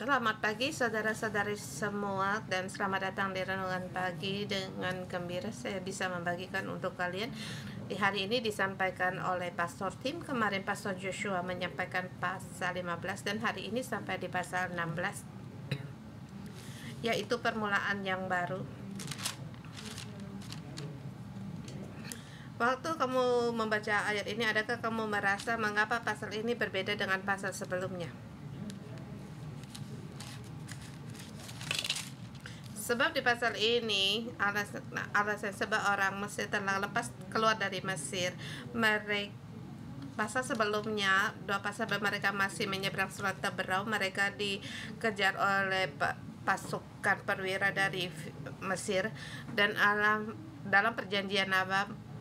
Selamat pagi saudara-saudari semua dan selamat datang di Renungan Pagi. Dengan gembira saya bisa membagikan untuk kalian. Di hari ini disampaikan oleh Pastor Tim. Kemarin Pastor Joshua menyampaikan pasal 15 dan hari ini sampai di pasal 16, yaitu permulaan yang baru. Waktu kamu membaca ayat ini, adakah kamu merasa mengapa pasal ini berbeda dengan pasal sebelumnya? Sebab di pasal ini alasan sebab orang Mesir telah lepas keluar dari Mesir. Pasal sebelumnya, dua pasal mereka masih menyeberang Selat Teberau. Mereka dikejar oleh pasukan perwira dari Mesir, dan dalam perjanjian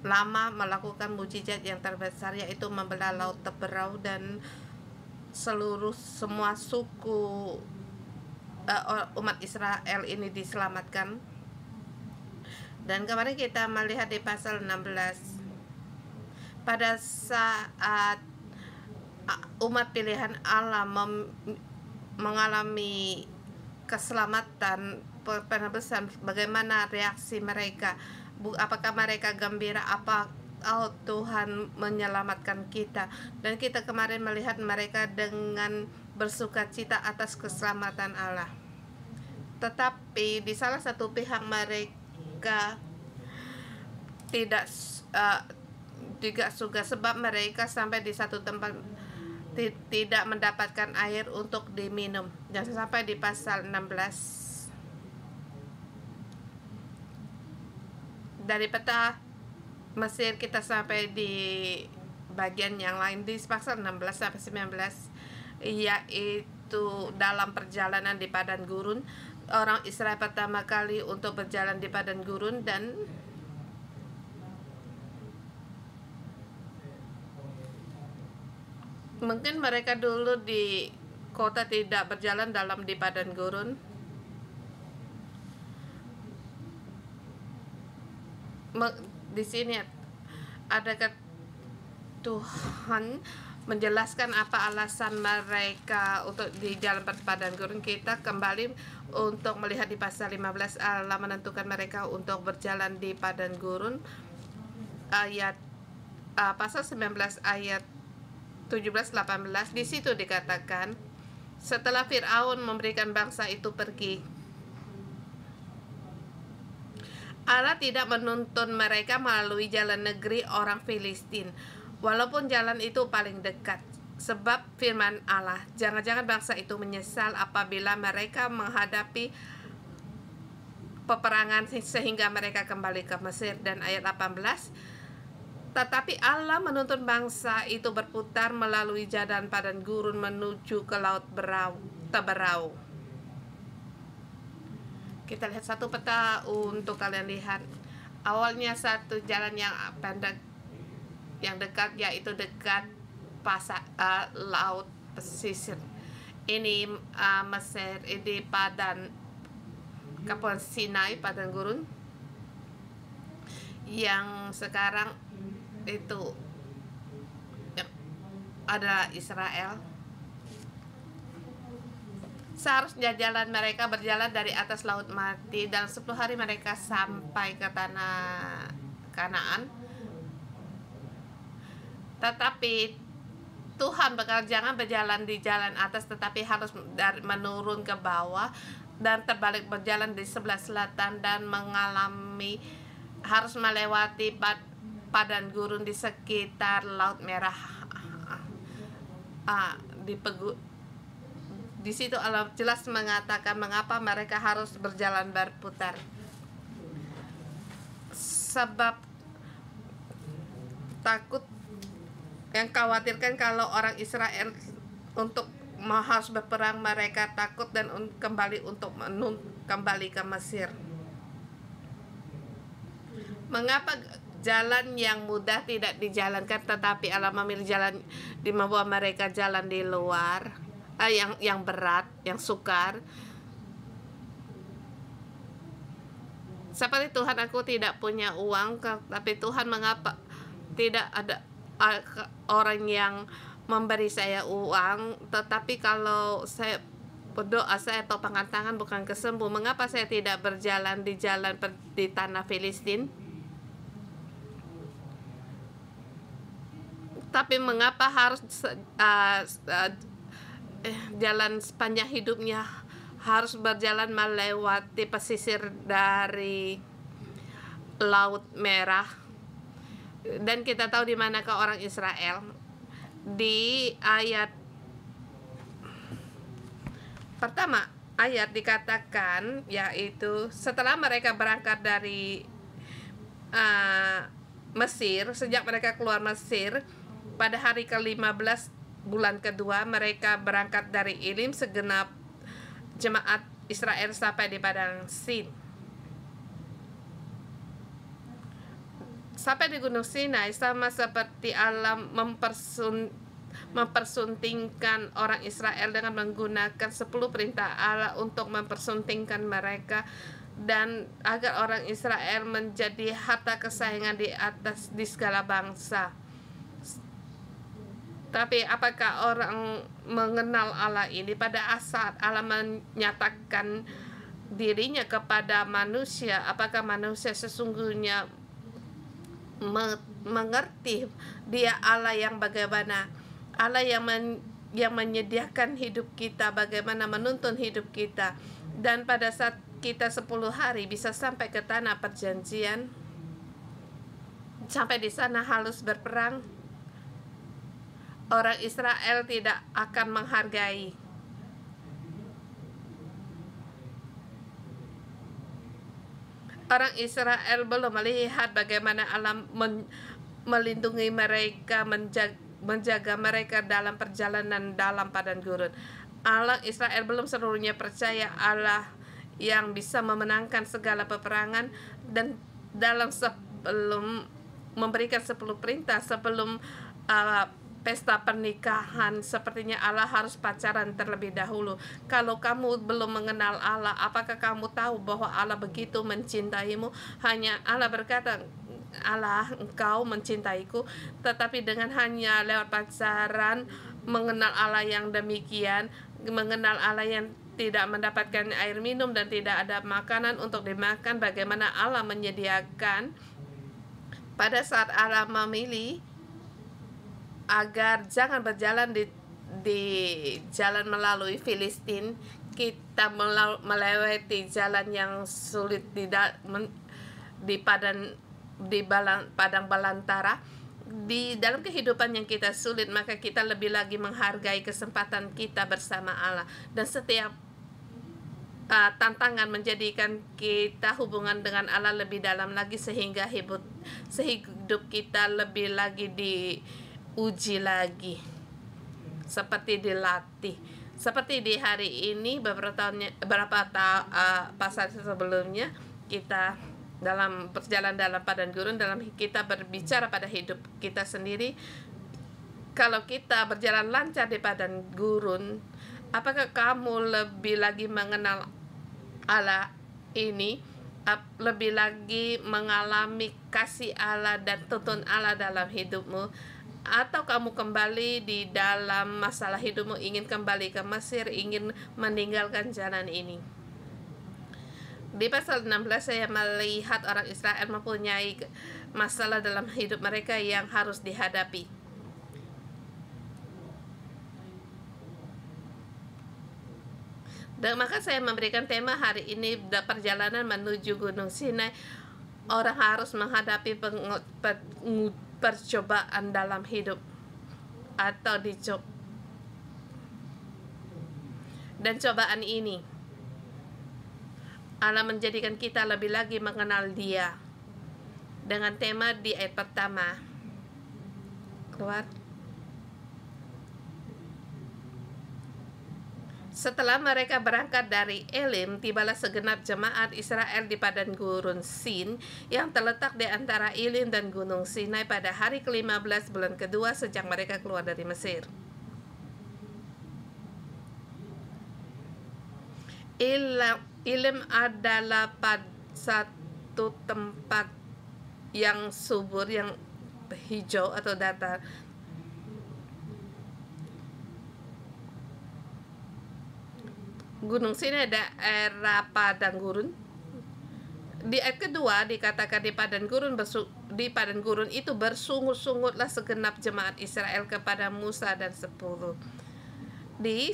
lama melakukan mujizat yang terbesar, yaitu membelah Laut Teberau, dan semua suku umat Israel ini diselamatkan. Dan kemarin kita melihat di pasal 16, pada saat umat pilihan Allah mengalami keselamatan, penebusan, bagaimana reaksi mereka? Apakah mereka gembira? Tuhan menyelamatkan kita? Dan kita kemarin melihat mereka dengan bersuka cita atas keselamatan Allah. Tetapi di salah satu pihak mereka tidak suka, sebab mereka sampai di satu tempat tidak mendapatkan air untuk diminum. Dan sampai di pasal 16, dari peta Mesir kita sampai di bagian yang lain di pasal 16 sampai 19, yaitu dalam perjalanan di padang gurun. Orang Israel pertama kali untuk berjalan di padang gurun, dan mungkin mereka dulu di kota tidak berjalan di padang gurun. Di sini adakah Tuhan menjelaskan apa alasan mereka untuk di jalan padang gurun? Kita kembali untuk melihat di pasal 15. Allah menentukan mereka untuk berjalan di padang gurun. Pasal 19 ayat 17-18, di situ dikatakan, setelah Fir'aun memberikan bangsa itu pergi, Allah tidak menuntun mereka melalui jalan negeri orang Filistin, walaupun jalan itu paling dekat. Sebab firman Allah, jangan-jangan bangsa itu menyesal apabila mereka menghadapi peperangan sehingga mereka kembali ke Mesir. Dan ayat 18, tetapi Allah menuntun bangsa itu berputar melalui jalan padang gurun menuju ke Laut Teberau. Kita lihat satu peta untuk kalian lihat. Awalnya satu jalan yang pendek, yang dekat, yaitu dekat Laut Pesisir. Ini Mesir, ini Kepulauan Sinai, padang gurun, yang sekarang itu adalah Israel. Seharusnya jalan mereka berjalan dari atas Laut Mati, dan 10 hari mereka sampai ke tanah Kanaan. Tetapi Tuhan berkata, jangan berjalan di jalan atas, tetapi harus menurun ke bawah dan terbalik berjalan di sebelah selatan, dan harus melewati padang gurun di sekitar Laut Merah. Di situ Allah jelas mengatakan mengapa mereka harus berjalan berputar. Sebab takut, yang khawatirkan kalau orang Israel untuk harus berperang, mereka takut dan kembali ke Mesir. Mengapa jalan yang mudah tidak dijalankan, tetapi Allah memilih jalan membawa mereka jalan di luar, yang berat, yang sukar? Seperti Tuhan, aku tidak punya uang, tapi Tuhan, mengapa tidak ada orang yang memberi saya uang? Tetapi kalau saya Berdoa saya topangkan tangan bukan kesembuh. Mengapa saya tidak berjalan di di tanah Filistin? Tapi mengapa harus jalan sepanjang hidupnya harus berjalan melewati pesisir dari Laut Merah? Dan kita tahu di manakah orang Israel. Di ayat pertama ayat dikatakan, yaitu setelah mereka berangkat dari Mesir, sejak mereka keluar Mesir, pada hari ke-15 bulan kedua mereka berangkat dari Elim, segenap jemaat Israel sampai di padang Sin. Sampai di Gunung Sinai, sama seperti Allah mempersuntingkan orang Israel dengan menggunakan 10 perintah Allah untuk mempersuntingkan mereka, dan agar orang Israel menjadi harta kesayangan di segala bangsa. Tapi apakah orang mengenal Allah ini? Pada saat Allah menyatakan dirinya kepada manusia, apakah manusia sesungguhnya mengerti Dia Allah yang bagaimana? Allah yang menyediakan hidup kita, bagaimana menuntun hidup kita. Dan pada saat kita 10 hari bisa sampai ke tanah perjanjian, sampai di sana harus berperang, orang Israel tidak akan menghargai. Orang Israel belum melihat bagaimana Allah melindungi mereka, menjaga mereka dalam perjalanan dalam padang gurun. Allah Israel belum seluruhnya percaya Allah yang bisa memenangkan segala peperangan, dan dalam sebelum memberikan 10 perintah, sebelum pesta pernikahan, sepertinya Allah harus pacaran terlebih dahulu. Kalau kamu belum mengenal Allah, apakah kamu tahu bahwa Allah begitu mencintaimu? Hanya Allah berkata, Allah, engkau mencintaiku. Tetapi dengan hanya lewat pacaran, mengenal Allah yang demikian, mengenal Allah yang tidak mendapatkan air minum dan tidak ada makanan untuk dimakan, bagaimana Allah menyediakan pada saat Allah memilih agar jangan berjalan di jalan melalui Filistin, kita melewati jalan yang sulit di padang belantara. Di dalam kehidupan yang kita sulit, maka kita lebih lagi menghargai kesempatan kita bersama Allah, dan setiap tantangan menjadikan kita hubungan dengan Allah lebih dalam lagi, sehingga hidup kita lebih lagi diuji lagi, seperti dilatih. Seperti di hari ini, pasal sebelumnya, kita dalam perjalanan dalam padang gurun, dalam kita berbicara pada hidup kita sendiri. Kalau kita berjalan lancar di padang gurun, apakah kamu lebih lagi mengenal Allah ini, lebih lagi mengalami kasih Allah dan tuntun Allah dalam hidupmu? Atau kamu kembali di dalam masalah hidupmu, ingin kembali ke Mesir, ingin meninggalkan jalan ini? Di pasal 16 saya melihat orang Israel mempunyai masalah dalam hidup mereka yang harus dihadapi. Dan maka saya memberikan tema hari ini, perjalanan menuju Gunung Sinai. Orang harus menghadapi percobaan dalam hidup, atau dan cobaan ini Allah menjadikan kita lebih lagi mengenal Dia dengan tema di ayat pertama. Keluar. Setelah mereka berangkat dari Elim, tibalah segenap jemaat Israel di padang gurun Sin yang terletak di antara Elim dan Gunung Sinai pada hari ke-15 bulan kedua sejak mereka keluar dari Mesir. Elim adalah satu tempat yang subur, yang hijau atau datar. Gunung Sinai daerah padang gurun. Di ayat kedua dikatakan di padang gurun itu bersungut-sungutlah segenap jemaat Israel kepada Musa dan 10. Di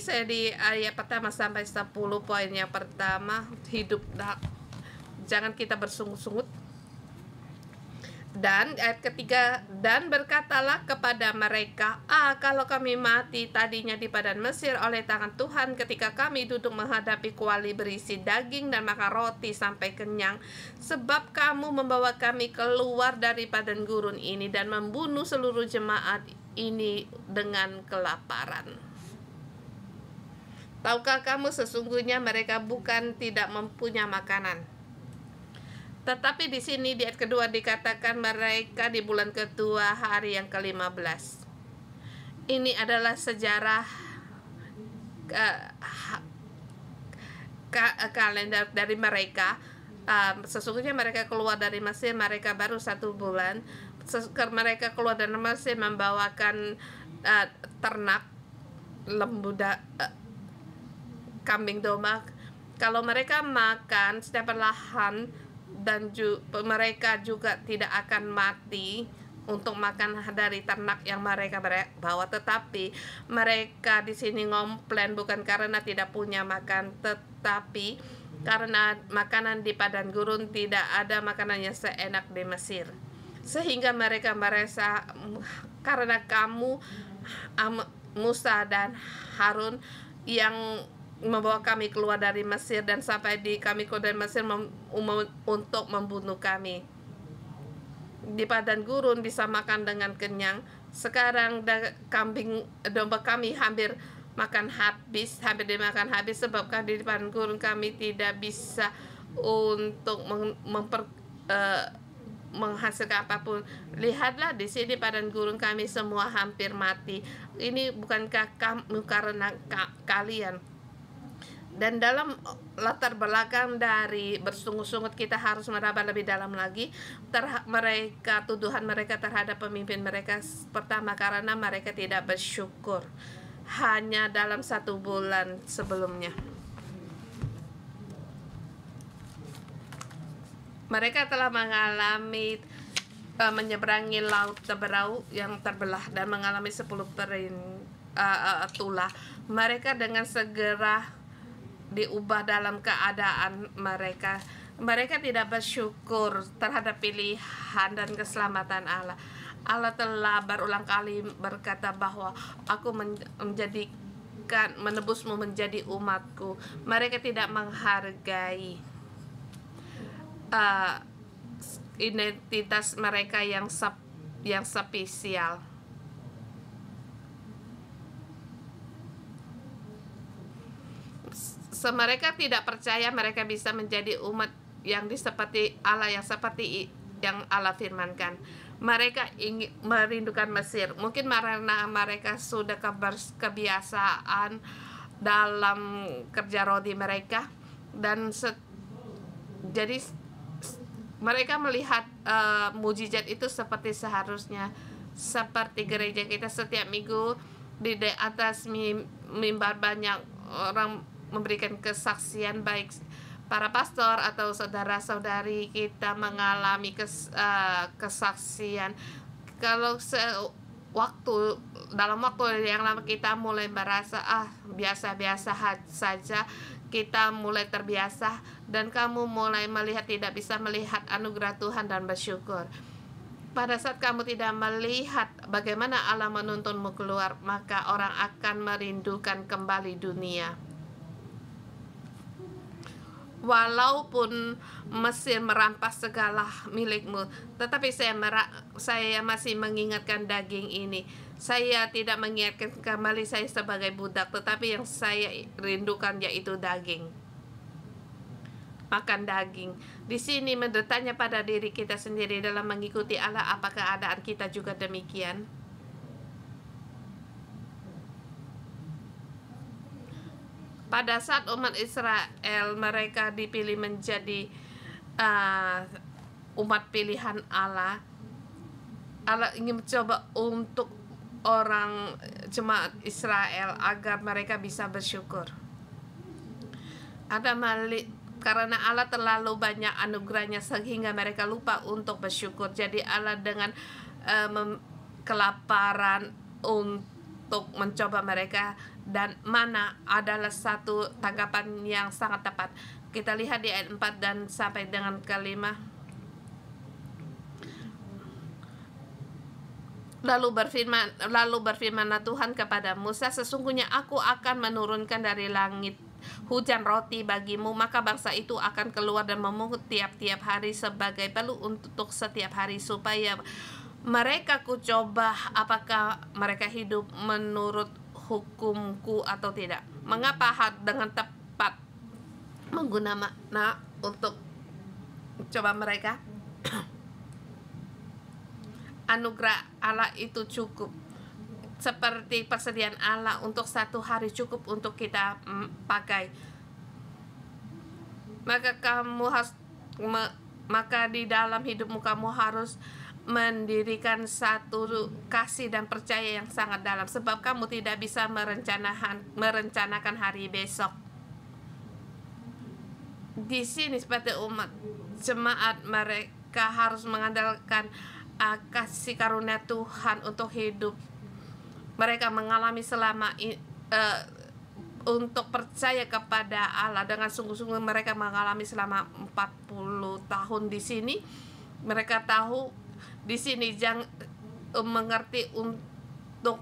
ayat pertama sampai 10, poin yang pertama, jangan kita bersungut-sungut. Dan ayat ketiga, dan berkatalah kepada mereka, kalau kami mati tadinya di padang Mesir oleh tangan Tuhan ketika kami duduk menghadapi kuali berisi daging dan makan roti sampai kenyang, sebab kamu membawa kami keluar dari padang gurun ini dan membunuh seluruh jemaat ini dengan kelaparan. Tahukah kamu sesungguhnya mereka bukan tidak mempunyai makanan, tetapi di sini di ayat kedua dikatakan mereka di bulan kedua hari yang ke-15. Ini adalah sejarah kalender dari mereka. Sesungguhnya mereka keluar dari Mesir, mereka baru 1 bulan. Mereka keluar dari Mesir membawakan ternak, lembu, kambing domba. Kalau mereka makan setiap perlahan, dan mereka juga tidak akan mati untuk makan dari ternak yang mereka bawa. Tetapi mereka di sini ngomplain bukan karena tidak punya makan, tetapi karena makanan di padang gurun tidak ada makanan yang seenak di Mesir, sehingga mereka merasa karena kamu Musa dan Harun yang membawa kami keluar dari Mesir dan sampai di kami keluar dari Mesir untuk membunuh kami. Di padang gurun bisa makan dengan kenyang. Sekarang kambing domba kami hampir dimakan habis sebab di padang gurun kami tidak bisa untuk menghasilkan apapun. Lihatlah di sini padang gurun kami semua hampir mati. Ini bukankah kamu karena kalian? Dan dalam latar belakang dari bersungut-sungut kita harus meraba lebih dalam lagi tuduhan mereka terhadap pemimpin mereka. Pertama, karena mereka tidak bersyukur hanya dalam 1 bulan sebelumnya. Mereka telah mengalami menyeberangi laut Teberau yang terbelah dan mengalami 10 tulah. Mereka dengan segera diubah dalam keadaan mereka. Mereka tidak bersyukur terhadap pilihan dan keselamatan Allah. Allah telah berulang kali berkata bahwa aku menebusmu menjadi umatku. Mereka tidak menghargai identitas mereka yang spesial. Mereka tidak percaya mereka bisa menjadi umat yang seperti Allah, yang seperti yang Allah firmankan. Mereka ingin merindukan Mesir. Mungkin karena mereka sudah kebiasaan dalam kerja rodi mereka, dan jadi mereka melihat mujizat itu seperti seharusnya. Seperti gereja kita setiap minggu di atas mimbar banyak orang memberikan kesaksian, baik para pastor atau saudara-saudari kita mengalami kesaksian. Kalau dalam waktu yang lama kita mulai merasa biasa-biasa saja, kita mulai terbiasa dan kamu mulai melihat tidak bisa melihat anugerah Tuhan dan bersyukur. Pada saat kamu tidak melihat bagaimana Allah menuntunmu keluar, maka orang akan merindukan kembali dunia. Walaupun Mesir merampas segala milikmu, tetapi saya masih mengingatkan daging ini. Saya tidak mengingatkan kembali saya sebagai budak, tetapi yang saya rindukan yaitu daging. Makan daging. Di sini bertanya pada diri kita sendiri dalam mengikuti Allah, apakah keadaan kita juga demikian? Pada saat umat Israel mereka dipilih menjadi umat pilihan Allah, Allah ingin mencoba untuk orang jemaat Israel agar mereka bisa bersyukur. karena Allah terlalu banyak anugerahnya sehingga mereka lupa untuk bersyukur. Jadi Allah dengan kelaparan untuk mencoba mereka, dan mana adalah satu tanggapan yang sangat tepat. Kita lihat di ayat 4 dan sampai dengan ke-5. Lalu berfirmanlah Tuhan kepada Musa, sesungguhnya aku akan menurunkan dari langit hujan roti bagimu, maka bangsa itu akan keluar dan memungut tiap-tiap hari sebagai belu untuk setiap hari, supaya mereka kucoba apakah mereka hidup menurut hukumku atau tidak. Mengapa dengan tepat menggunakan makna untuk coba mereka? Anugerah Allah itu cukup, seperti persediaan Allah untuk satu hari cukup untuk kita pakai. Maka di dalam hidupmu kamu harus mendirikan satu kasih dan percaya yang sangat dalam, sebab kamu tidak bisa merencanakan hari besok. Di sini seperti umat jemaat, mereka harus mengandalkan kasih karunia Tuhan untuk hidup. Mereka mengalami untuk percaya kepada Allah dengan sungguh-sungguh. Mereka mengalami selama 40 tahun di sini. Mereka tahu di sini mengerti untuk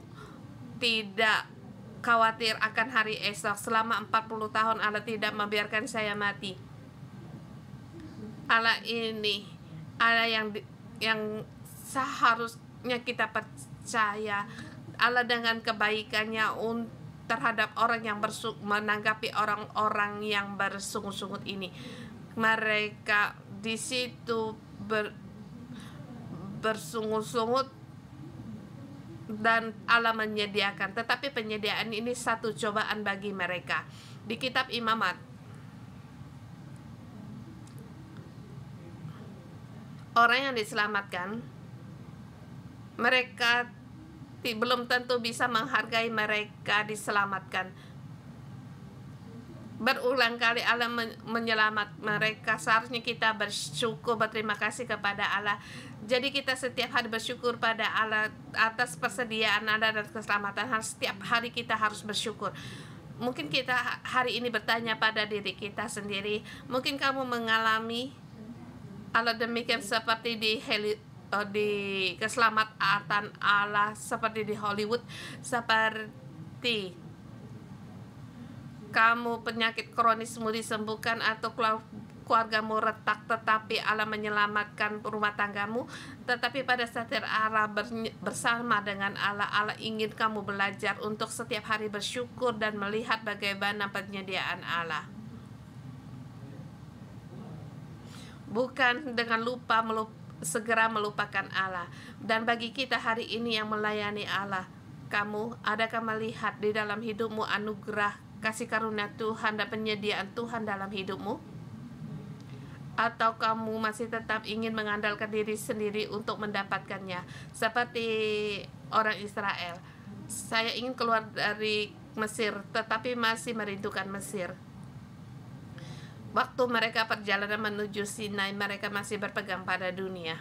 tidak khawatir akan hari esok. Selama 40 tahun Allah tidak membiarkan saya mati. Allah ini Allah yang seharusnya kita percaya. Allah dengan kebaikannya terhadap orang yang menanggapi orang-orang yang bersungguh-sungguh ini. Mereka di situ bersungguh-sungguh dan Allah menyediakan. Tetapi penyediaan ini satu cobaan bagi mereka. Di kitab Imamat, orang yang diselamatkan, mereka belum tentu bisa menghargai mereka diselamatkan. Berulang kali Allah menyelamat mereka. Seharusnya kita bersyukur, berterima kasih kepada Allah. Jadi kita setiap hari bersyukur pada Allah atas persediaan Allah dan keselamatan. Setiap hari kita harus bersyukur. Mungkin kita hari ini bertanya pada diri kita sendiri, mungkin kamu mengalami Allah demikian seperti di keselamatan Allah, seperti di Hollywood, seperti kamu penyakit kronismu disembuhkan atau keluargamu retak, tetapi Allah menyelamatkan rumah tanggamu. Tetapi pada saat Allah bersama dengan Allah ingin kamu belajar untuk setiap hari bersyukur dan melihat bagaimana penyediaan Allah, bukan dengan segera melupakan Allah. Dan bagi kita hari ini yang melayani Allah, kamu adakah melihat di dalam hidupmu anugerah kasih karunia Tuhan dan penyediaan Tuhan dalam hidupmu? Atau kamu masih tetap ingin mengandalkan diri sendiri untuk mendapatkannya, seperti orang Israel? Saya ingin keluar dari Mesir, tetapi masih merindukan Mesir. Waktu mereka perjalanan menuju Sinai, mereka masih berpegang pada dunia.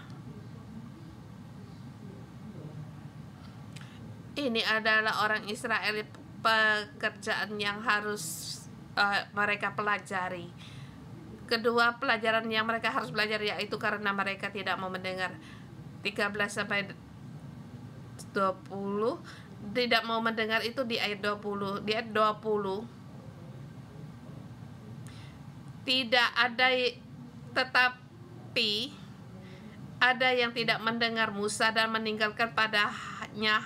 Ini adalah orang Israel, pekerjaan yang harus mereka pelajari. Kedua pelajaran yang mereka harus belajar yaitu karena mereka tidak mau mendengar. 13-20, tidak mau mendengar itu di ayat 20. Di ayat 20, tidak ada, tetapi ada yang tidak mendengar Musa dan meninggalkan padanya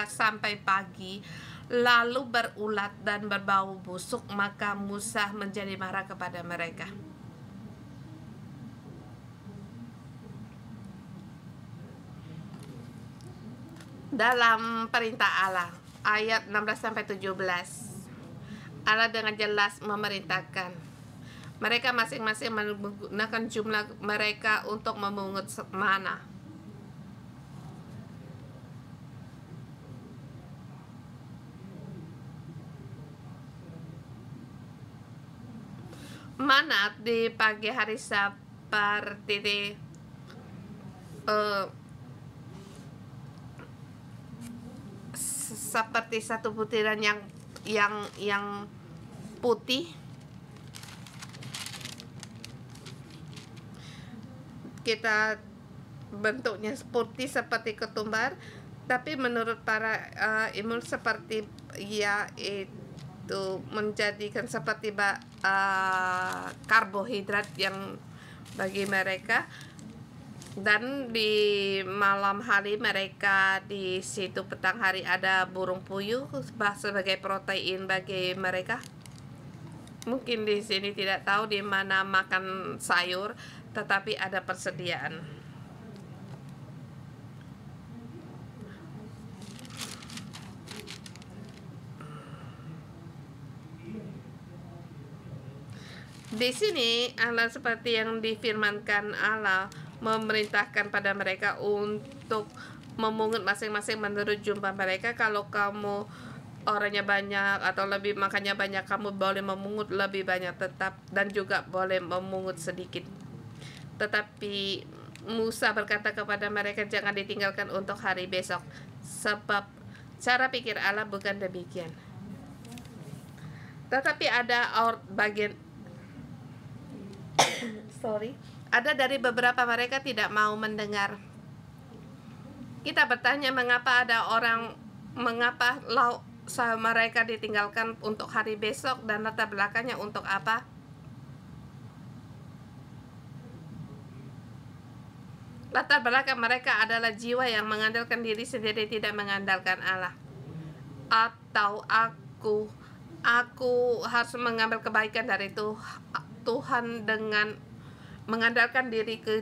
sampai pagi, lalu berulat dan berbau busuk. Maka Musa menjadi marah kepada mereka. Dalam perintah Allah ayat 16-17, Allah dengan jelas memerintahkan mereka masing-masing menggunakan jumlah mereka untuk memungut mana. mana di pagi hari seperti seperti satu butiran yang putih. Kita bentuknya putih seperti ketumbar, tapi menurut para ilmu seperti itu menjadikan seperti karbohidrat yang bagi mereka. Dan di malam hari mereka di situ, petang hari ada burung puyuh sebagai protein bagi mereka. Mungkin di sini tidak tahu di mana makan sayur, tetapi ada persediaan. Di sini Allah seperti yang difirmankan Allah memerintahkan pada mereka untuk memungut masing-masing menurut jumlah mereka. Kalau kamu orangnya banyak atau lebih makannya banyak, kamu boleh memungut lebih banyak tetap, dan juga boleh memungut sedikit. Tetapi Musa berkata kepada mereka, jangan ditinggalkan untuk hari besok, sebab cara pikir Allah bukan demikian. Tetapi ada bagian ada dari beberapa mereka tidak mau mendengar. Kita bertanya mengapa mereka ditinggalkan untuk hari besok, dan latar belakangnya untuk apa? Latar belakang mereka adalah jiwa yang mengandalkan diri sendiri, tidak mengandalkan Allah. Atau aku harus mengambil kebaikan dari Tuhan dengan mengandalkan diriku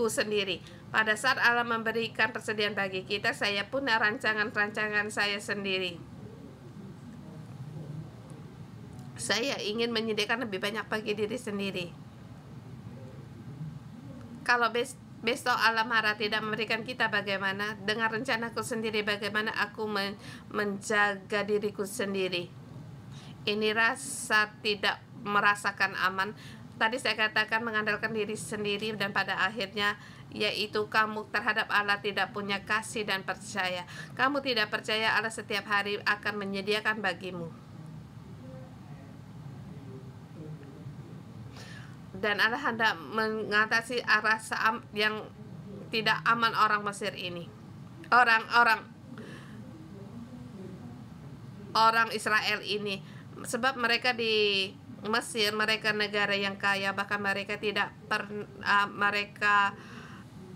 sendiri. Pada saat Allah memberikan persediaan bagi kita, saya punya rancangan saya sendiri. Saya ingin menyediakan lebih banyak bagi diri sendiri. Kalau besok Allah marah tidak memberikan kita, bagaimana? Dengan rencanaku sendiri, bagaimana aku menjaga diriku sendiri? Ini rasa tidak merasakan aman. Tadi saya katakan mengandalkan diri sendiri, dan pada akhirnya yaitu kamu terhadap Allah tidak punya kasih dan percaya. Kamu tidak percaya Allah setiap hari akan menyediakan bagimu. Dan Allah hendak mengatasi rasa yang tidak aman orang Mesir ini, orang Israel ini, sebab mereka di Mesir, mereka negara yang kaya, bahkan mereka mereka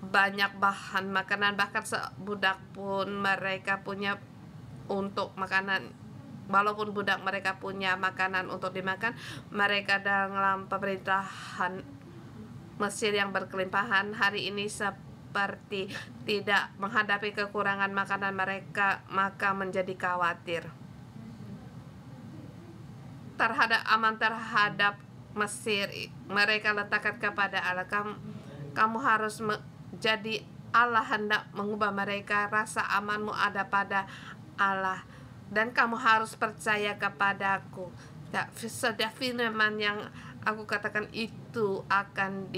banyak bahan makanan, bahkan sebudak pun mereka punya untuk makanan. Walaupun budak mereka punya makanan untuk dimakan, mereka dalam pemerintahan Mesir yang berkelimpahan hari ini seperti tidak menghadapi kekurangan makanan mereka, maka menjadi khawatir terhadap Mesir. Mereka letakkan kepada Allah, kamu harus jadi Allah hendak mengubah mereka. Rasa amanmu ada pada Allah, dan kamu harus percaya kepadaku. Setiap firman yang aku katakan itu akan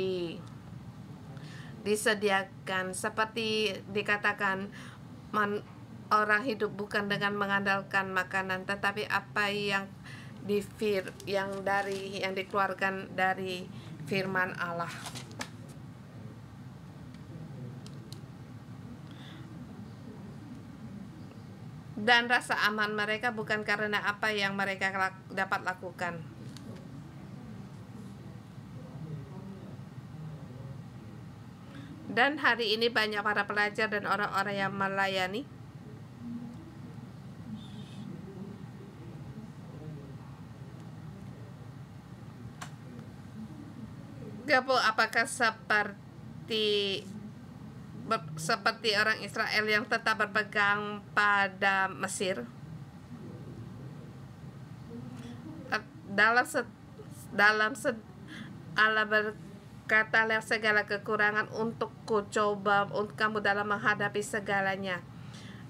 disediakan. Seperti dikatakan, orang hidup bukan dengan mengandalkan makanan, tetapi apa yang dikeluarkan dari firman Allah. Dan rasa aman mereka bukan karena apa yang mereka dapat lakukan. Dan hari ini banyak para pelajar dan orang-orang yang melayani apakah seperti orang Israel yang tetap berpegang pada Mesir? Allah berkata, lihat segala kekurangan untukku, coba untuk kamu dalam menghadapi segalanya.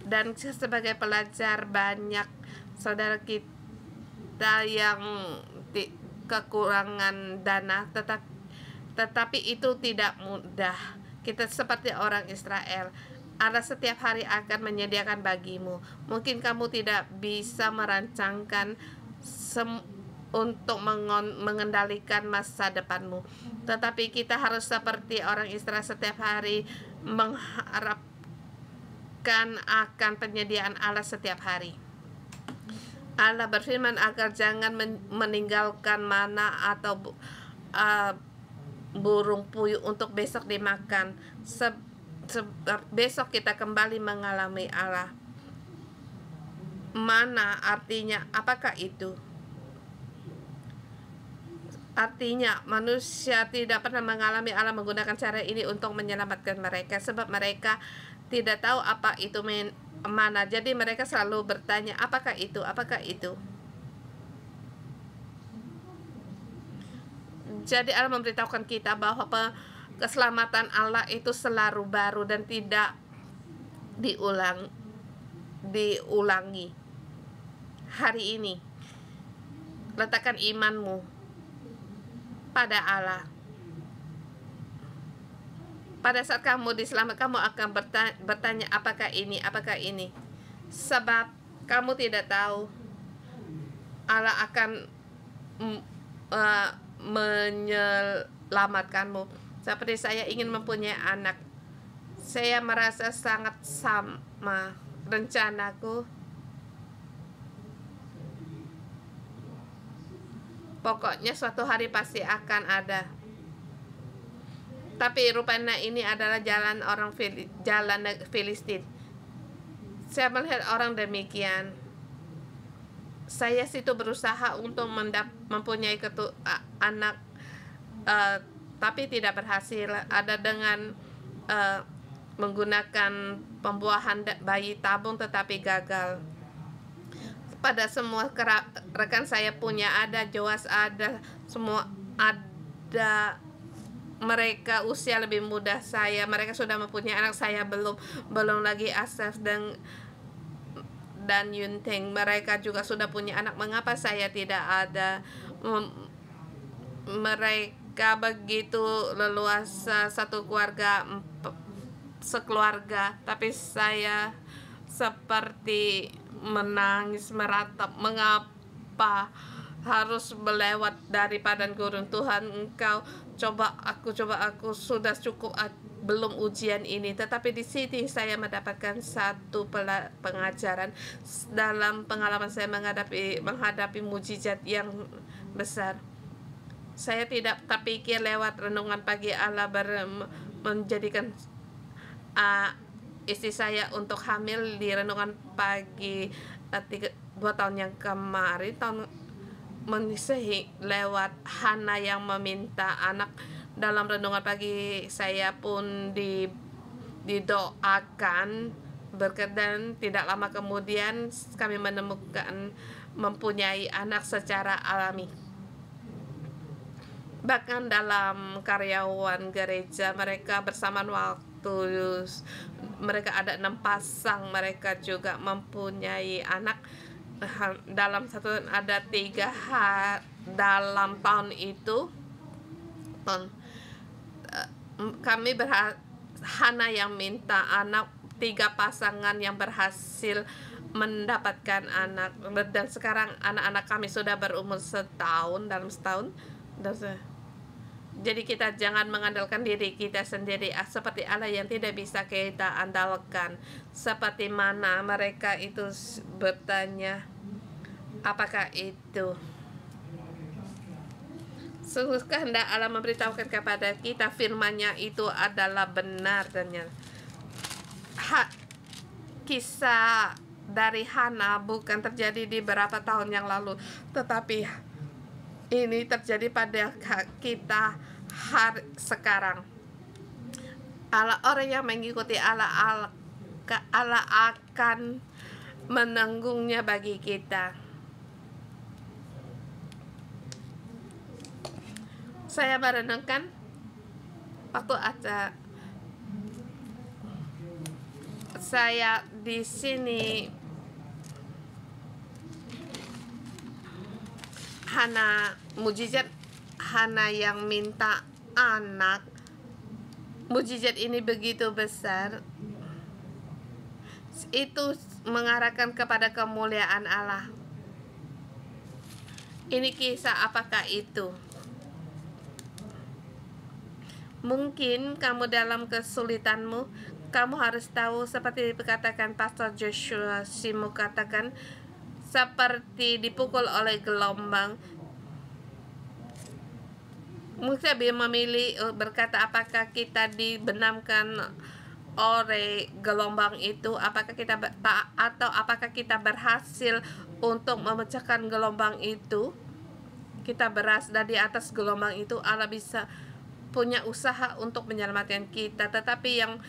Dan sebagai pelajar, banyak saudara kita yang kekurangan dana, tetapi itu tidak mudah. Kita seperti orang Israel, Allah setiap hari akan menyediakan bagimu. Mungkin kamu tidak bisa merancangkan untuk mengendalikan masa depanmu, tetapi kita harus seperti orang Israel setiap hari mengharapkan akan penyediaan Allah setiap hari. Allah berfirman agar jangan meninggalkan mana atau burung puyuh untuk besok dimakan. Besok kita kembali mengalami Allah. Mana artinya? Apakah itu? Artinya manusia tidak pernah mengalami Allah menggunakan cara ini untuk menyelamatkan mereka, sebab mereka tidak tahu apa itu mana. Jadi mereka selalu bertanya, apakah itu? Apakah itu? Jadi Allah memberitahukan kita bahwa keselamatan Allah itu selalu baru dan tidak diulangi. Hari ini letakkan imanmu pada Allah. Pada saat kamu diselamatkan, kamu akan bertanya apakah ini, apakah ini. Sebab kamu tidak tahu Allah akan menyelamatkanmu. Seperti saya ingin mempunyai anak, saya merasa sangat sama rencanaku. Pokoknya suatu hari pasti akan ada. Tapi rupanya ini adalah jalan Filistin. Saya melihat orang demikian. Saya situ berusaha untuk mempunyai anak, tapi tidak berhasil. Ada dengan menggunakan pembuahan bayi tabung, tetapi gagal. Pada semua rekan saya punya, ada Joas, ada semua, ada mereka usia lebih muda saya, mereka sudah mempunyai anak, saya belum lagi Asaf dan Yunteng, mereka juga sudah punya anak. Mengapa saya tidak ada? Mereka begitu leluasa, satu keluarga, sekeluarga, tapi saya seperti menangis meratap, mengapa harus melewat dari padang gurun. Tuhan, Engkau coba aku, sudah cukup belum ujian ini. Tetapi di sini saya mendapatkan satu pengajaran dalam pengalaman saya menghadapi mujizat yang besar. Saya tidak terpikir lewat renungan pagi Allah menjadikan istri saya untuk hamil di renungan pagi 2 tahun yang kemarin, lewat Hana yang meminta anak. Dalam renungan pagi saya pun didoakan berkenan. Tidak lama kemudian kami menemukan mempunyai anak secara alami. Bahkan dalam karyawan gereja mereka bersamaan waktu, mereka ada 6 pasang, mereka juga mempunyai anak. Dalam satu ada 3 dalam tahun itu. Kami Hana yang minta anak, 3 pasangan yang berhasil mendapatkan anak, dan sekarang anak-anak kami sudah berumur dalam setahun. Jadi kita jangan mengandalkan diri kita sendiri seperti Allah yang tidak bisa kita andalkan. Seperti mana mereka itu bertanya, apakah itu? Sungguh kehendak Allah memberitahukan kepada kita firman-Nya itu adalah benar dan kisah dari Hana bukan terjadi di beberapa tahun yang lalu, tetapi ini terjadi pada kita sekarang. Orang yang mengikuti Allah akan menanggungnya bagi kita. Saya merenungkan waktu saya di sini, Hana mujizat Hana yang minta anak. Mujizat ini begitu besar, itu mengarahkan kepada kemuliaan Allah. Ini kisah apakah itu? Mungkin kamu dalam kesulitanmu, kamu harus tahu seperti dikatakan Pastor Joshua Simu katakan, seperti dipukul oleh gelombang. Mungkin dia memilih berkata, apakah kita dibenamkan oleh gelombang itu, apakah kita atau apakah kita berhasil untuk memecahkan gelombang itu. Kita berada di atas gelombang itu. Allah bisa punya usaha untuk menyelamatkan kita, tetapi yang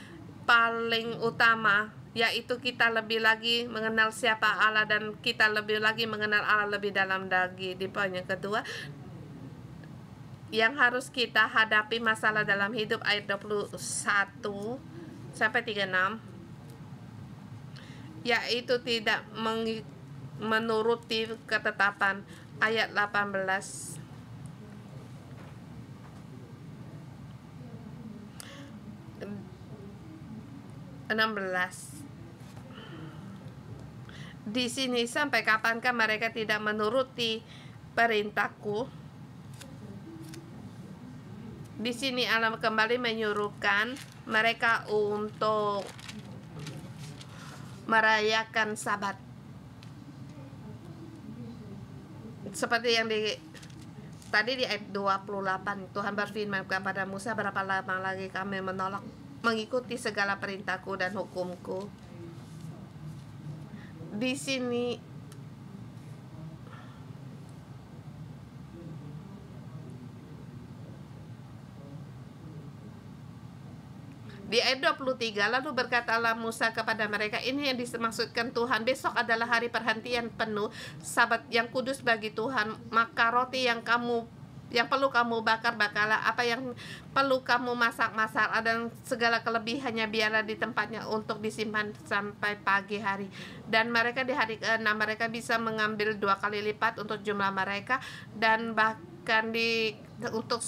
paling utama yaitu kita lebih lagi mengenal siapa Allah, dan kita lebih lagi mengenal Allah lebih dalam lagi. Di poin yang kedua yang harus kita hadapi masalah dalam hidup, ayat 21 sampai 36, yaitu tidak menuruti ketetapan. Ayat 18, di sini, sampai kapankah mereka tidak menuruti perintahku? Di sini Allah kembali menyuruhkan mereka untuk merayakan Sabat. Seperti yang tadi di ayat 28, Tuhan berfirman kepada Musa, berapa lama lagi kami menolak mengikuti segala perintahku dan hukumku? Di sini di ayat 23, lalu berkata Allah Musa kepada mereka, ini yang dimaksudkan Tuhan, besok adalah hari perhentian penuh, Sabat yang kudus bagi Tuhan. Maka roti yang perlu kamu bakarlah, apa yang perlu kamu masak, dan segala kelebihannya biarlah di tempatnya untuk disimpan sampai pagi hari. Dan mereka di hari ke-6 mereka bisa mengambil 2 kali lipat untuk jumlah mereka, dan bahkan untuk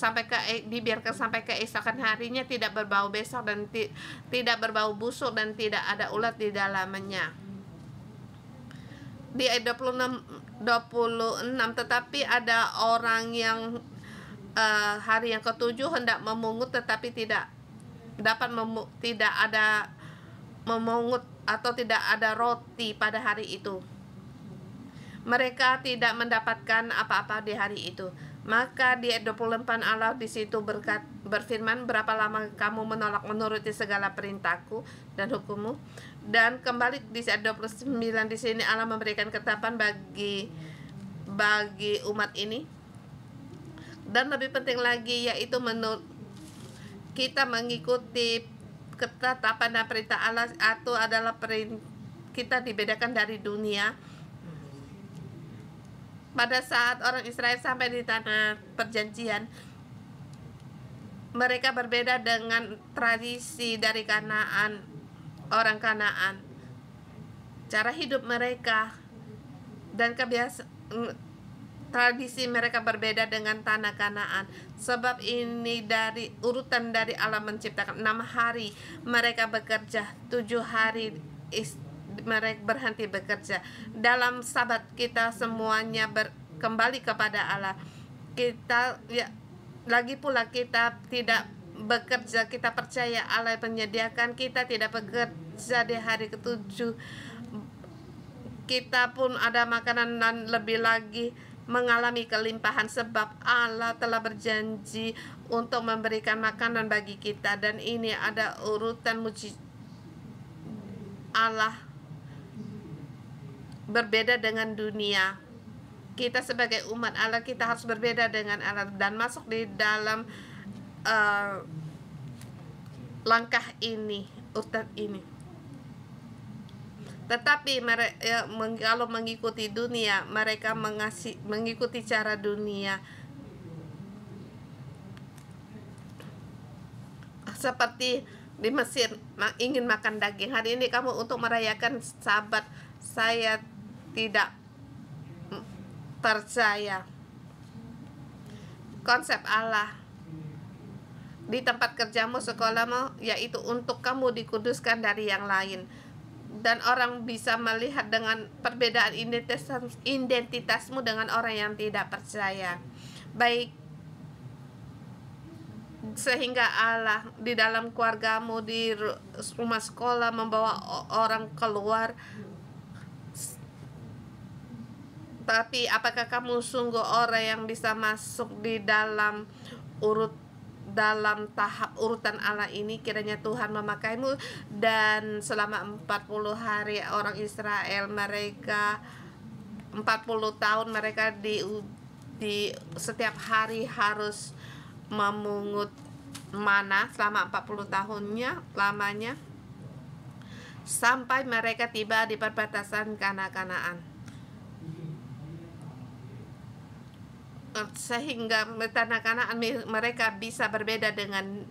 dibiarkan sampai keesokan harinya, tidak berbau besok dan tidak berbau busuk, dan tidak ada ulat di dalamnya. Di ayat 26, tetapi ada orang yang hari yang ketujuh hendak memungut, tetapi tidak dapat tidak ada memungut atau tidak ada roti pada hari itu. Mereka tidak mendapatkan apa-apa di hari itu. Maka di ayat 24 Allah di situ berfirman, berapa lama kamu menolak menuruti segala perintahku dan hukummu? Dan kembali di ayat 29 di sini Allah memberikan ketetapan bagi umat ini. Dan lebih penting lagi yaitu kita mengikuti ketetapan dan perintah Allah, atau adalah kita dibedakan dari dunia. Pada saat orang Israel sampai di tanah perjanjian, mereka berbeda dengan tradisi dari Kanaan, orang Kanaan. Cara hidup mereka dan tradisi mereka berbeda dengan tanah Kanaan. Sebab ini dari urutan dari Allah menciptakan 6 hari mereka bekerja, 7 hari mereka berhenti bekerja. Dalam Sabat kita semuanya kembali kepada Allah. Lagi pula kita tidak bekerja, kita percaya Allah menyediakan, kita tidak bekerja di hari ke-7. Kita pun ada makanan, dan lebih lagi mengalami kelimpahan, sebab Allah telah berjanji untuk memberikan makanan bagi kita. Dan ini ada urutan mujizat Allah berbeda dengan dunia. Kita sebagai umat Allah, kita harus berbeda dengan Allah dan masuk di dalam langkah ini, urutan ini. Tetapi kalau mengikuti dunia, mereka mengikuti cara dunia. Seperti di Mesir, ingin makan daging. Hari ini kamu untuk merayakan Sabat, saya tidak percaya. konsep Allah di tempat kerjamu, sekolahmu, yaitu untuk kamu dikuduskan dari yang lain. Dan orang bisa melihat dengan perbedaan identitasmu dengan orang yang tidak percaya. Baik, sehingga Allah di dalam keluargamu, di rumah sekolah, membawa orang keluar. Tapi apakah kamu sungguh orang yang bisa masuk di dalam tahap urutan Allah ini? Kiranya Tuhan memakaimu. Dan selama 40 hari orang Israel, mereka 40 tahun mereka di setiap hari harus memungut mana selama 40 tahunnya lamanya, sampai mereka tiba di perbatasan Kanaan. Sehingga tanah Kanaan mereka bisa berbeda dengan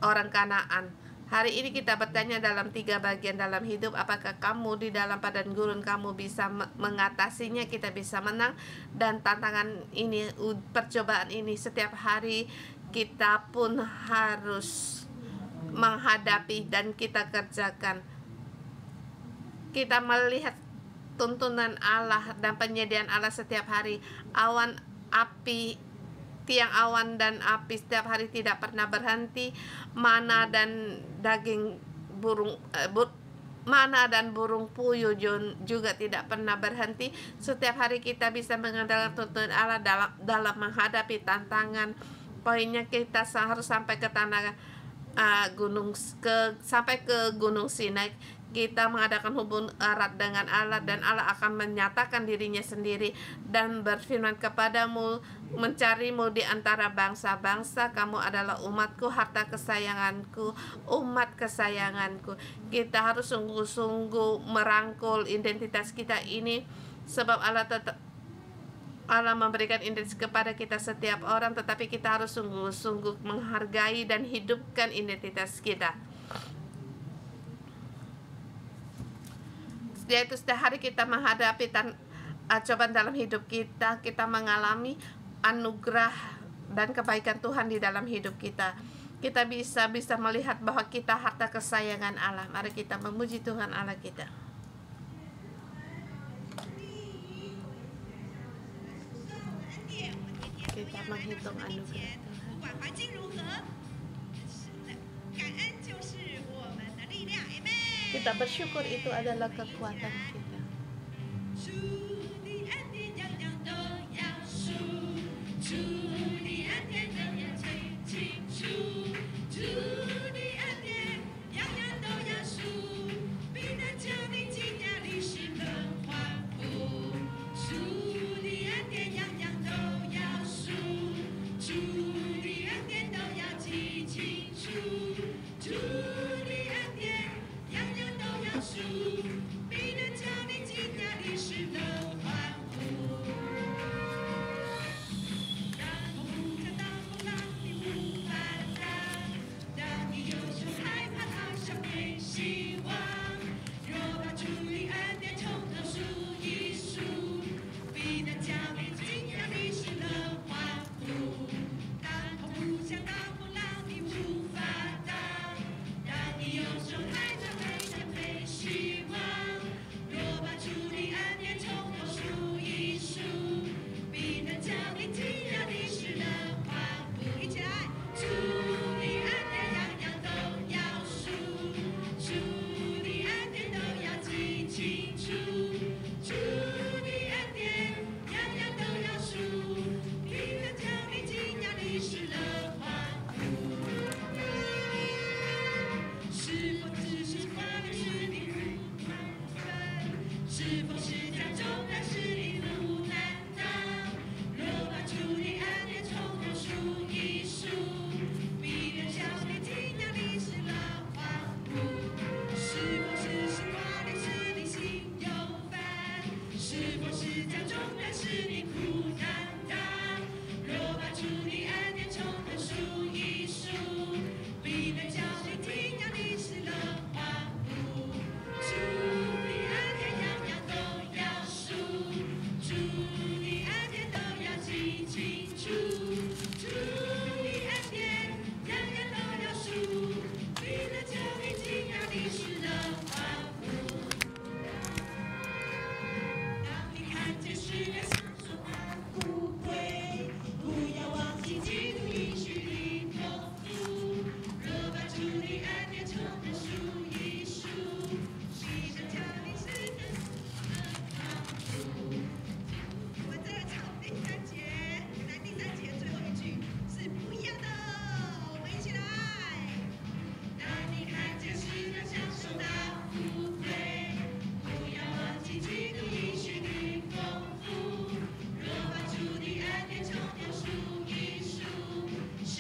orang Kanaan. Hari ini kita bertanya dalam 3 bagian dalam hidup, apakah kamu di dalam padang gurun kamu bisa mengatasinya, kita bisa menang. Dan tantangan ini, percobaan ini setiap hari kita pun harus menghadapi dan kita kerjakan. Kita melihat tuntunan Allah dan penyediaan Allah setiap hari. Awan, api, tiang awan dan api setiap hari tidak pernah berhenti. Mana dan daging burung mana dan burung puyuh juga tidak pernah berhenti. Setiap hari kita bisa mengandalkan tuntunan Allah dalam menghadapi tantangan. Poinnya kita harus sampai ke tanah sampai ke Gunung Sinai. Kita mengadakan hubungan erat dengan Allah, dan Allah akan menyatakan dirinya sendiri dan berfirman kepadamu, mencarimu di antara bangsa-bangsa. Kamu adalah umatku, harta kesayanganku, umat kesayanganku. Kita harus sungguh-sungguh merangkul identitas kita ini, sebab Allah memberikan identitas kepada kita setiap orang, tetapi kita harus sungguh-sungguh menghargai dan hidupkan identitas kita. Yaitu setiap hari kita menghadapi cobaan dalam hidup kita, kita mengalami anugerah dan kebaikan Tuhan di dalam hidup kita. Kita bisa melihat bahwa kita harta kesayangan Allah. Mari kita memuji Tuhan Allah kita. Kita menghitung anugerah Tuhan. Kita bersyukur, itu adalah kekuatan kita.主，必能叫你惊讶的是能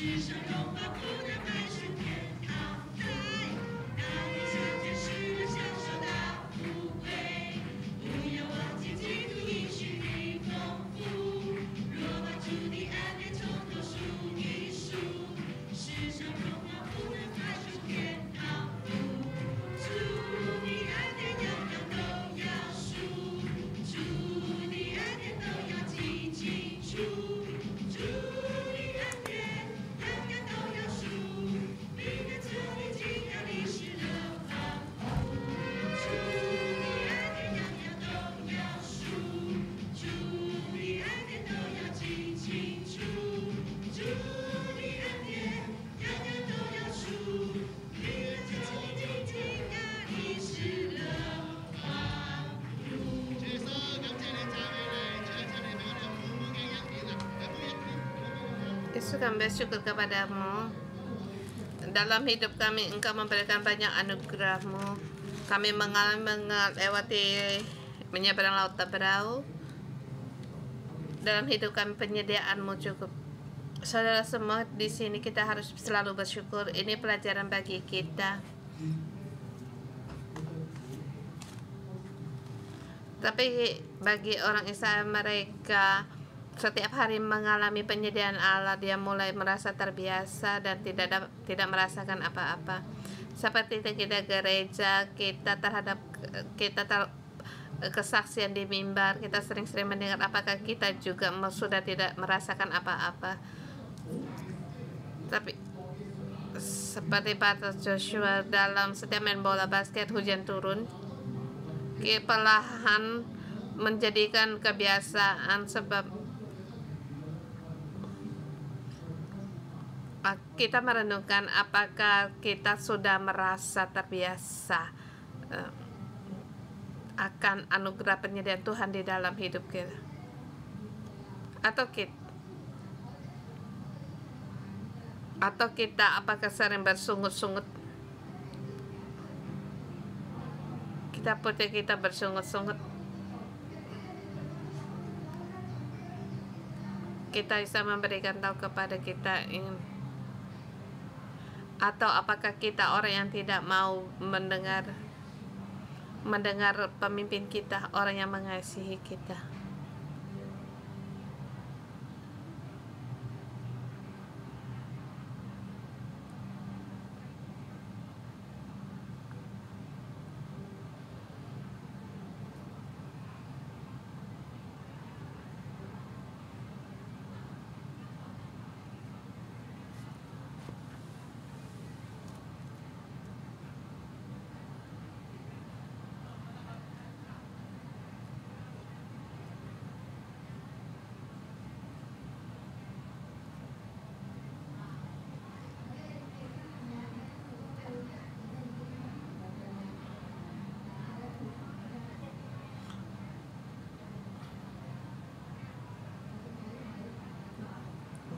Yesus, kami bersyukur kepadamu. Dalam hidup kami, Engkau memberikan banyak anugerah-Mu. Kami melewati menyeberang laut Taberau. Dalam hidup kami penyediaan-Mu cukup. Saudara semua di sini kita harus selalu bersyukur. Ini pelajaran bagi kita. Tapi bagi orang Israel, mereka setiap hari mengalami penyediaan Allah. Dia mulai merasa terbiasa dan tidak merasakan apa-apa. Seperti kita gereja, kesaksian di mimbar, kita sering-sering mendengar, apakah kita juga sudah tidak merasakan apa-apa. Tapi seperti Pastor Joshua, dalam setiap main bola basket hujan turun, perlahan menjadikan kebiasaan, sebab kita merenungkan apakah kita sudah merasa terbiasa akan anugerah penyediaan Tuhan di dalam hidup kita, atau kita apakah sering bersungut-sungut. Kita bersungut-sungut. Kita bisa memberikan tahu kepada kita ingin, atau apakah kita orang yang tidak mau mendengar pemimpin kita, orang yang mengasihi kita.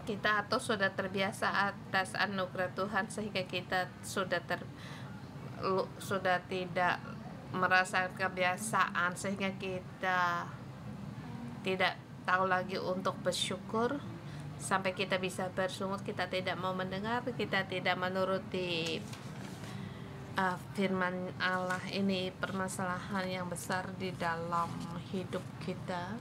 Kita atau sudah terbiasa atas anugerah Tuhan sehingga kita sudah tidak merasa kebiasaan, sehingga kita tidak tahu lagi untuk bersyukur. Sampai kita bisa bersungut, kita tidak mau mendengar, kita tidak menuruti firman Allah. Ini permasalahan yang besar di dalam hidup kita.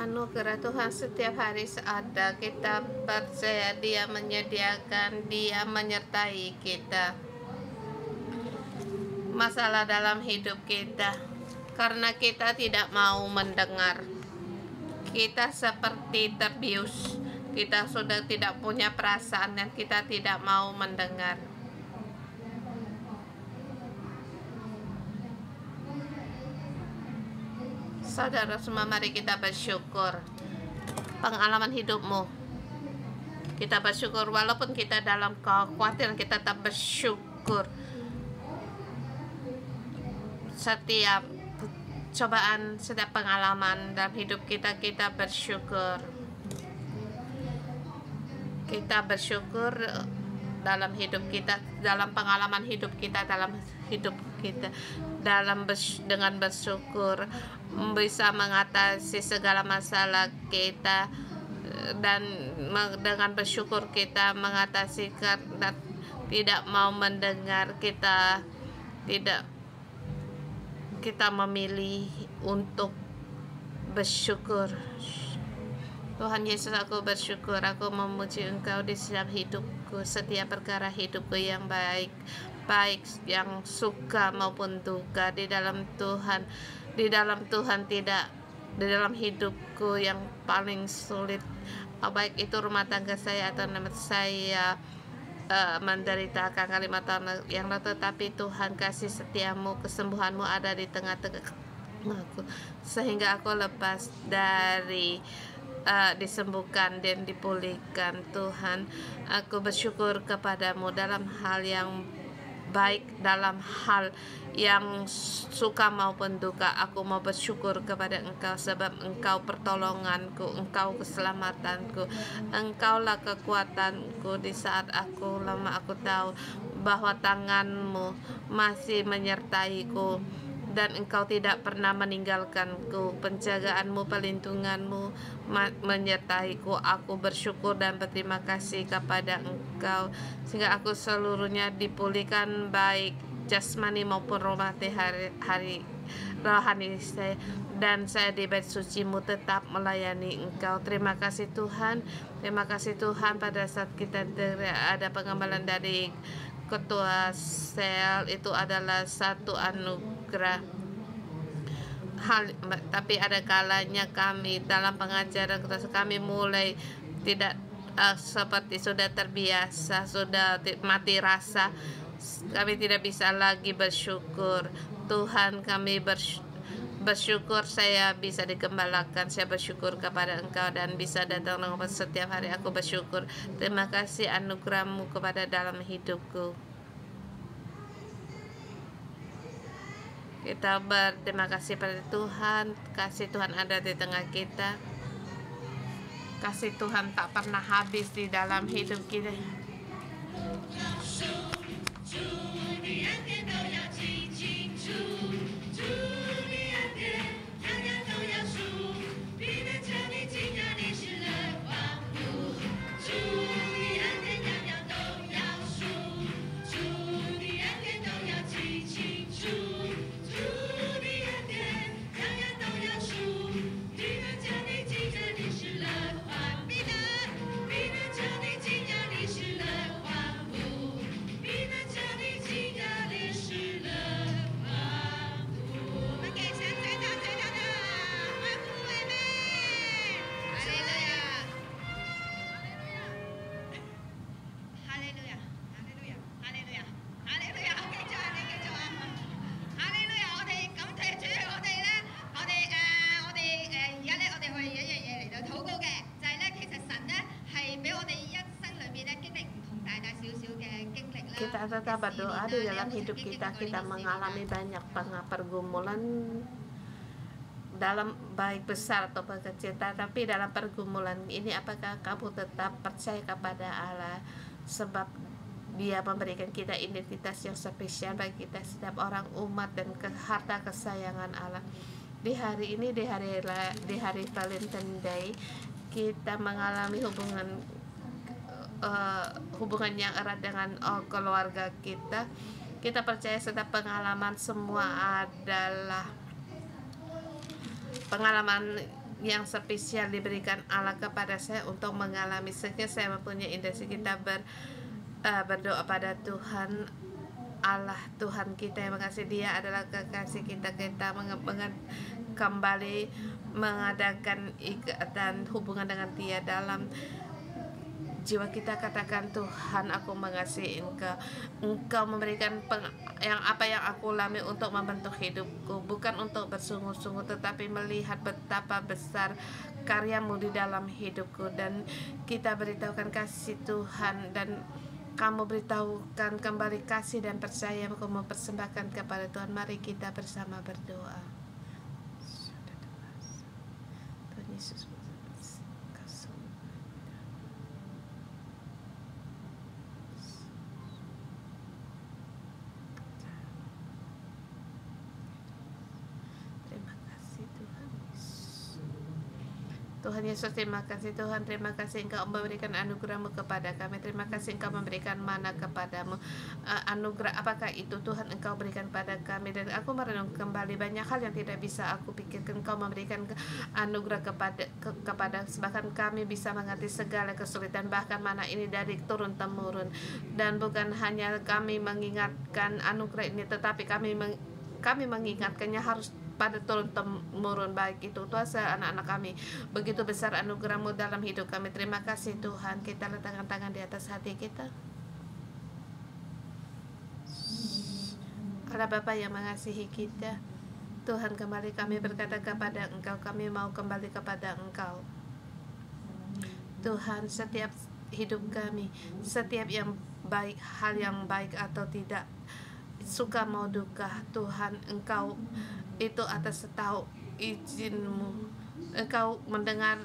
Anugerah Tuhan setiap hari ada. Kita percaya Dia menyediakan, Dia menyertai kita. Masalah dalam hidup kita, karena kita tidak mau mendengar. Kita seperti terbius. Kita sudah tidak punya perasaan dan kita tidak mau mendengar. Saudara semua, mari kita bersyukur. Pengalaman hidupmu, kita bersyukur walaupun kita dalam kekhawatiran, kita tetap bersyukur. Setiap cobaan, setiap pengalaman dalam hidup kita, kita bersyukur. Kita bersyukur dalam hidup kita, dalam pengalaman hidup kita, dalam hidup kita, dengan bersyukur bisa mengatasi segala masalah kita, dan dengan bersyukur kita mengatasi karena tidak mau mendengar, kita memilih untuk bersyukur. Tuhan Yesus, aku bersyukur, aku memuji Engkau di setiap hidupku, setiap perkara hidupku yang baik yang suka maupun duka, di dalam Tuhan tidak, di dalam hidupku yang paling sulit, baik itu rumah tangga saya atau saya menderita kanker 5 tahun yang lalu, tetapi Tuhan kasih setiamu, kesembuhanmu ada di tengah-tengah aku, sehingga aku lepas dari disembuhkan dan dipulihkan. Tuhan, aku bersyukur kepadamu dalam hal yang baik, dalam hal yang suka maupun duka. Aku mau bersyukur kepada Engkau, sebab Engkau pertolonganku, Engkau keselamatanku, Engkaulah kekuatanku di saat aku lemah. Aku tahu bahwa tanganmu masih menyertaiku dan Engkau tidak pernah meninggalkanku. Penjagaanmu, perlindunganmu menyertaiku. Aku bersyukur dan berterima kasih kepada Engkau, sehingga aku seluruhnya dipulihkan, baik jasmani maupun rohani saya, dan saya di bait suci-Mu tetap melayani Engkau. Terima kasih Tuhan. Terima kasih Tuhan, pada saat kita ada pengembalan dari ketua sel, itu adalah satu anugerah. Tapi ada kalanya kami dalam pengajaran kami mulai tidak seperti sudah terbiasa, sudah mati rasa, kami tidak bisa lagi bersyukur. Tuhan, kami bersyukur saya bisa digembalakan, saya bersyukur kepada Engkau dan bisa datang setiap hari. Aku bersyukur. Terima kasih anugerah-Mu kepada dalam hidupku. Kita berterima kasih pada Tuhan. Kasih Tuhan ada di tengah kita. Kasih Tuhan tak pernah habis di dalam hidup kita. Kita tetap berdoa di dalam hidup kita. Kita mengalami banyak pergumulan dalam baik besar atau kecil, tapi dalam pergumulan ini apakah kamu tetap percaya kepada Allah, sebab Dia memberikan kita identitas yang spesial bagi kita setiap orang umat dan harta kesayangan Allah. Di hari ini, di hari Valentine Day, kita mengalami hubungan hubungan yang erat dengan keluarga kita. Kita percaya setiap pengalaman semua adalah pengalaman yang spesial diberikan Allah kepada saya untuk mengalami, sehingga saya mempunyai intensi kita berdoa pada Tuhan Allah, Tuhan kita yang mengasihi. Dia adalah kekasih kita. Kita kembali mengadakan ikatan hubungan dengan Dia dalam jiwa kita. Katakan, Tuhan, aku mengasihi Engkau. Engkau memberikan apa yang aku alami untuk membentuk hidupku, bukan untuk bersungut-sungut, tetapi melihat betapa besar karyamu di dalam hidupku. Dan kita beritahukan kasih Tuhan, dan kamu beritahukan kembali kasih dan percaya yang aku mempersembahkan kepada Tuhan. Mari kita bersama berdoa. Tuhan Yesus, Tuhan Yesus, terima kasih Tuhan. Terima kasih Engkau memberikan anugerah-Mu kepada kami. Terima kasih Engkau memberikan mana kepadamu. Anugerah apakah itu Tuhan Engkau berikan pada kami. Dan aku merenung kembali banyak hal yang tidak bisa aku pikirkan. Engkau memberikan anugerah kepada bahkan kami bisa mengerti segala kesulitan, bahkan mana ini dari turun-temurun. Dan bukan hanya kami mengingatkan anugerah ini, tetapi kami mengingatkannya harus pada turun-temurun, baik itu Tuhan anak-anak kami. Begitu besar anugerah-Mu dalam hidup kami. Terima kasih Tuhan. Kita letakkan tangan di atas hati kita. Allah Bapa yang mengasihi kita, Tuhan, kembali kami berkata kepada Engkau, kami mau kembali kepada Engkau. Tuhan, setiap hidup kami, setiap yang baik, hal yang baik atau tidak, suka mau duka, Tuhan, Engkau itu atas setahu izin-Mu. Engkau mendengar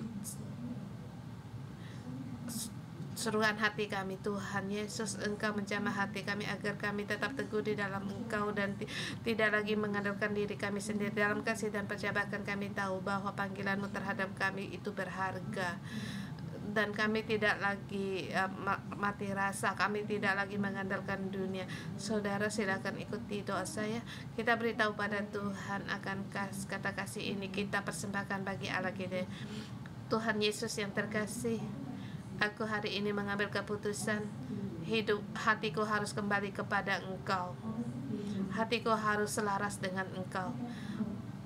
seruan hati kami, Tuhan Yesus. Engkau menjamah hati kami agar kami tetap teguh di dalam Engkau dan tidak lagi mengandalkan diri kami sendiri. Dalam kasih dan percayakan kami tahu bahwa panggilan-Mu terhadap kami itu berharga, dan kami tidak lagi mati rasa, kami tidak lagi mengandalkan dunia. Saudara, silakan ikuti doa saya. Kita beritahu pada Tuhan akan kata kasih ini kita persembahkan bagi Allah kita. Tuhan Yesus yang terkasih, aku hari ini mengambil keputusan, hatiku harus kembali kepada Engkau. Hatiku harus selaras dengan Engkau.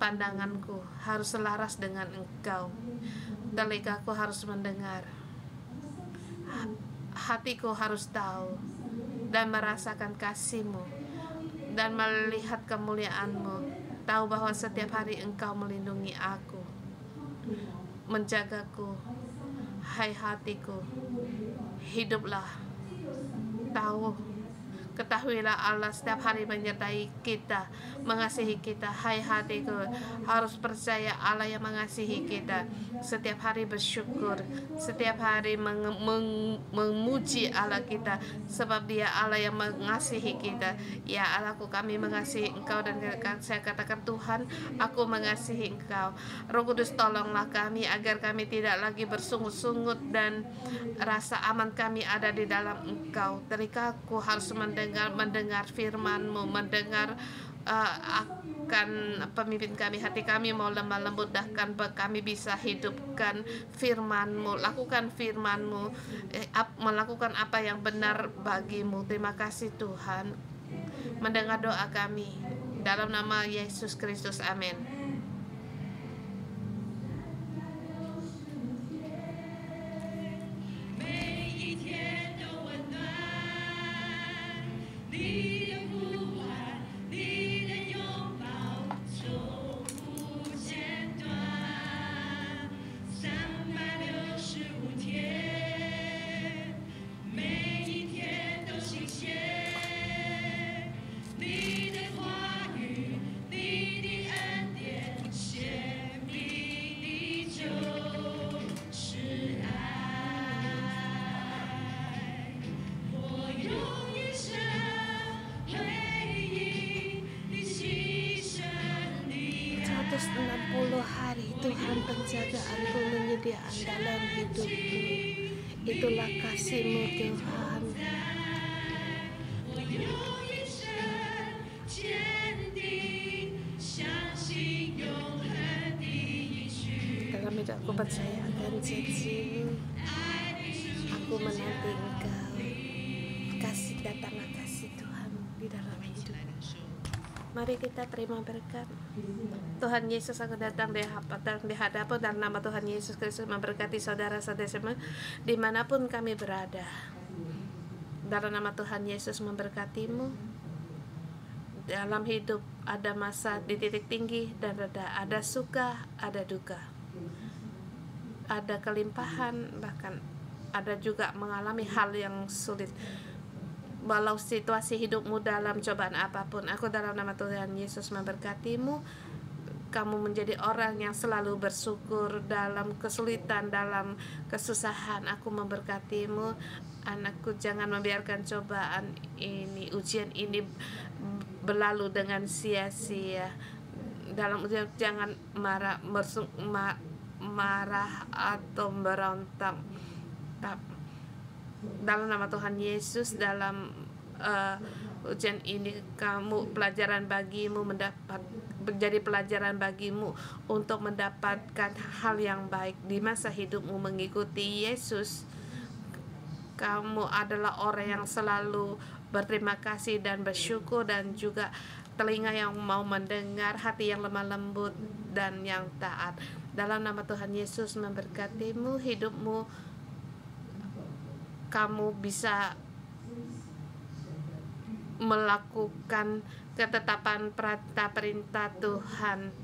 Pandanganku harus selaras dengan Engkau. Telingaku harus mendengar. Hatiku harus tahu dan merasakan kasih-Mu dan melihat kemuliaan-Mu. Tahu bahwa setiap hari Engkau melindungi aku, menjagaku. Hai hatiku, hiduplah. Ketahuilah Allah setiap hari menyertai kita, mengasihi kita. Hai hatiku, harus percaya Allah yang mengasihi kita. Setiap hari bersyukur, setiap hari memuji Allah kita, sebab Dia Allah yang mengasihi kita. Ya Allahku, kami mengasihi Engkau, dan saya katakan, Tuhan, aku mengasihi Engkau. Roh Kudus, tolonglah kami agar kami tidak lagi bersungut-sungut dan rasa aman kami ada di dalam Engkau. Telingaku harus mendengar firman-Mu, mendengar akan pemimpin kami. Hati kami mau lemah lembut, bahkan kami bisa hidupkan firman-Mu, lakukan firman-Mu, melakukan apa yang benar bagi-Mu. Terima kasih Tuhan, mendengar doa kami dalam nama Yesus Kristus, amin. Hari Tuhan penjagaan-Mu, penyediaan dalam hidupku. Itulah kasih-Mu Tuhan. Dalam hidup aku percaya akan janji-Mu. Aku menanti Engkau. Datanglah kasih Tuhan di dalam hidup. Mari kita terima berkat. Tuhan Yesus, aku datang di hadapan dalam nama Tuhan Yesus Kristus memberkati saudara-saudara semua dimanapun kami berada. Dalam nama Tuhan Yesus memberkati-Mu. Dalam hidup ada masa di titik tinggi dan rendah, ada suka, ada duka, ada kelimpahan, bahkan ada juga mengalami hal yang sulit. Walau situasi hidupmu dalam cobaan apapun, aku dalam nama Tuhan Yesus memberkati-Mu. Kamu menjadi orang yang selalu bersyukur dalam kesulitan, dalam kesusahan. Aku memberkati-Mu. Anakku, jangan membiarkan cobaan ini, ujian ini berlalu dengan sia-sia. Dalam ujian jangan marah atau berontak. Dalam nama Tuhan Yesus, dalam ujian ini kamu pelajaran bagimu menjadi pelajaran bagimu untuk mendapatkan hal yang baik di masa hidupmu mengikuti Yesus. Kamu adalah orang yang selalu berterima kasih dan bersyukur, dan juga telinga yang mau mendengar, hati yang lemah lembut dan yang taat. Dalam nama Tuhan Yesus memberkati-Mu, hidupmu. Kamu bisa melakukan ketetapan perintah Tuhan.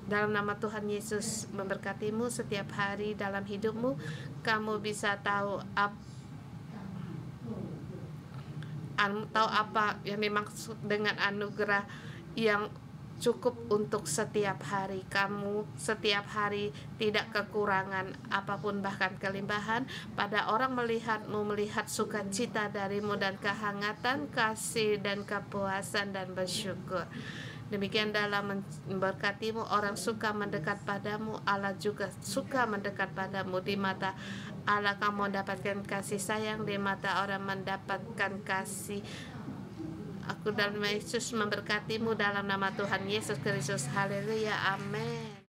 Dalam nama Tuhan Yesus memberkati-Mu setiap hari dalam hidupmu. Kamu bisa tahu apa yang dimaksud dengan anugerah yang cukup untuk setiap hari. Kamu setiap hari tidak kekurangan apapun, bahkan kelimpahan. Pada orang melihatmu, melihat sukacita darimu dan kehangatan kasih dan kepuasan dan bersyukur. Demikian dalam memberkati-Mu, orang suka mendekat padamu, Allah juga suka mendekat padamu. Di mata Allah kamu mendapatkan kasih sayang, di mata orang mendapatkan kasih. Aku dalam Yesus memberkati-Mu dalam nama Tuhan Yesus Kristus. Haleluya, amin.